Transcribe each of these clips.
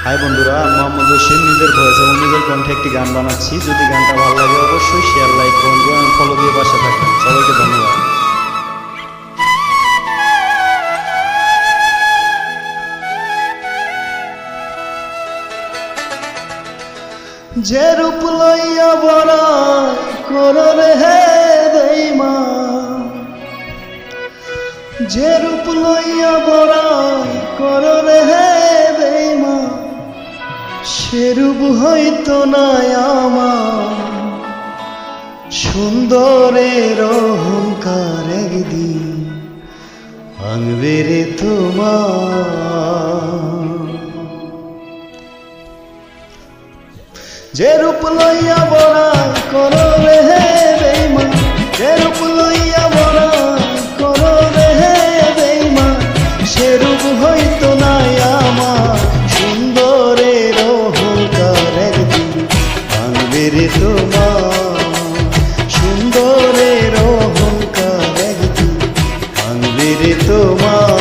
High বন্ধুরা, আমি মোহাম্মদ জসিম নিজের ভয়েস এবং নিজের কণ্ঠে একটি গান বানাচ্ছি। যদি গানটা ভালো লাগে অবশ্যই শেয়ার, লাইক, কমেন্ট এবং ফলো দিয়ে পাশে থাকবেন। সবাইকে ধন্যবাদ। যে রূপ লইয়া বড়াই কররে হে দেইমা, যে রূপ লইয়া বড়াই কররে হে দেইমা, সে রূপ হইতো না আমার। সুন্দরের অহংকার একদিন ভাঙবে রে তোমার। যে রূপ লইয়া বড়াই কররে হে দেইমা, যে রূপ লইয়া বড়াই কররে হে দেইমা, সে রূপ হইতো না আমার। সুন্দরের অহংকার একদিন ভাঙবে রে তোমার। সুন্দরের অহংকার একদিন ভাঙবে রে তোমার।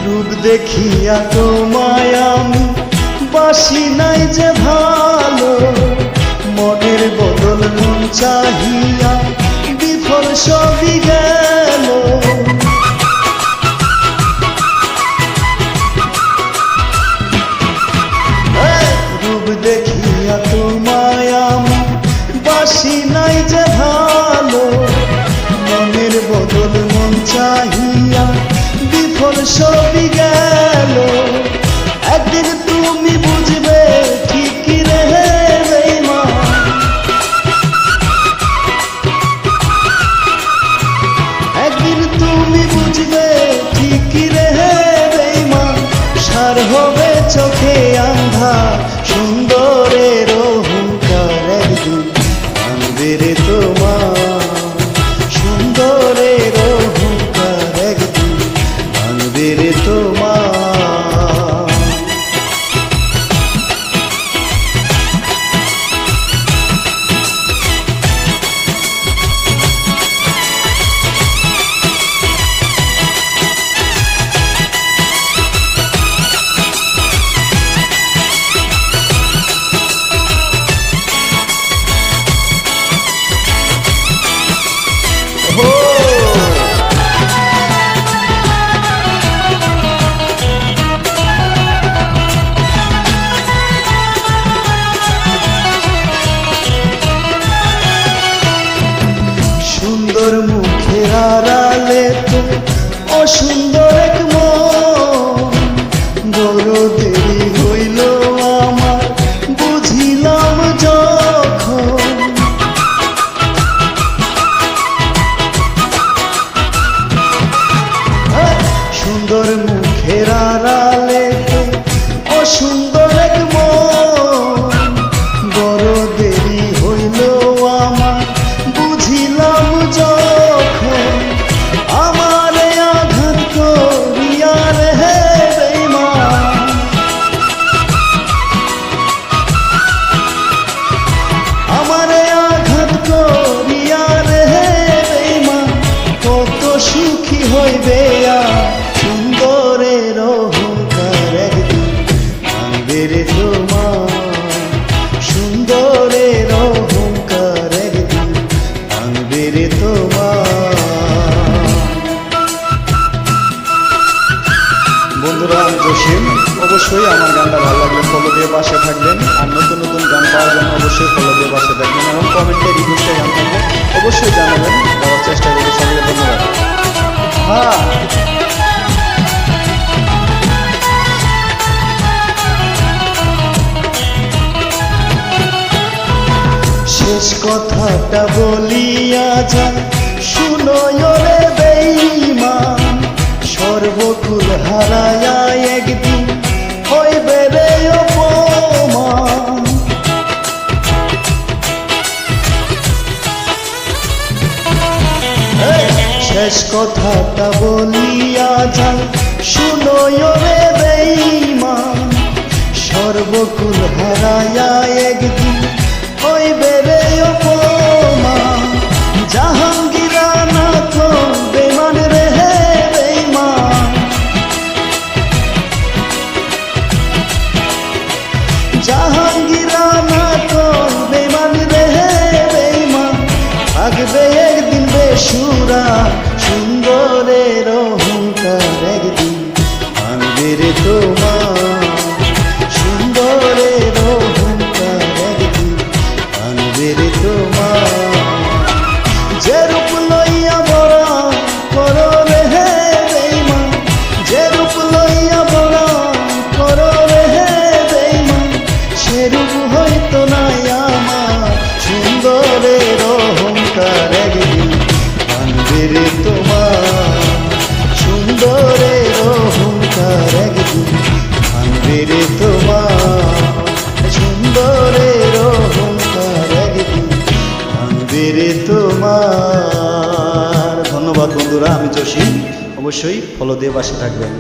রূপ দেখিয়া তোমায় আমি বাসি নাই যে ভালো, মনের বদল মন চাহিয়া বিফল সবই গেল। রূপ দেখিয়া তোমায় আমি বাসি নাই যে ভালো, মনের বদল মন চাহিয়া বিফল সবই গেল। একদিন তুমি বুঝবে ঠিকই রে বেইমা, একদিন তুমি বুঝবে ঠিকই রে বেইমা, সার হবে চোখে আন্ধা। সুন্দরের অহংকার একদিন ভাঙবে রে তোমার। সুন্দরের অহংকার একদিন ভাঙবে রে তোমার। সুন্দর মুখের আড়ালে তো অসুন্দর এক মন, বড় দেরি হইল আমার বুঝিলাম যখন। সুন্দর মুখের আড়ালে তো অসুন্দর এক মন, বড় দেরি হইল আমার বুঝিলাম যখন। আমারে আঘাত করিয়া রে বেইমা, আমারে আঘাত করিয়া রে বেইমা, কত সুখী হইবে সুন্দরের অহংকার একদিন ভাঙবে রে তোমার। সুন্দরের অহংকার একদিন ভাঙবে রে তোমার। বন্ধুরা, আমি জসিম। অবশ্যই আমার গানটা ভালো লাগলে ফলো দিয়ে পাশে থাকবেন। আর নতুন নতুন গান পাওয়ার জন্য অবশ্যই ফলো দিয়ে পাশে থাকবেন এবং কমেন্টে রিকোয়েস্টে গান থাকবে অবশ্যই জানাবেন। দেওয়ার চেষ্টা করবো। সবাইকে ধন্যবাদ। শেষ কথাটা বলিয়া যায়, শুনো রে বেইমান। শেষ কথাটা বলিয়া যাই, শুনো রে বেঈমান, সর্বকুল হারায়া একদিন হইবে রে অপমান। জাহাঙ্গীরা না তো বেমান রে বেঈমান, জাহাঙ্গীরা না তো বেমান রে বেঈমান। থাকবে একদিন বেসুরা সুন্দরের অহংকার, একদিন আনবে রে তোমার সুন্দরের অহংকার, একদিন আনবে রে তোমার। যে রূপ লইয়া বড় করো রে বেঈমান, যে রূপ লইয়া বড় করো রে বেঈমান, সে রূপ হইতো নাই আমার সুন্দরের অহংকার, একদিন আনবে রে তোমার সুন্দরের অহংকার, একদিন আনবে রে তোমার সুন্দরের অহংকার, একদিন আনবে রে তোমার। ধন্যবাদ বন্ধুরা, আমি জসিম, অবশ্যই ফলো দিয়ে পাশে থাকবেন।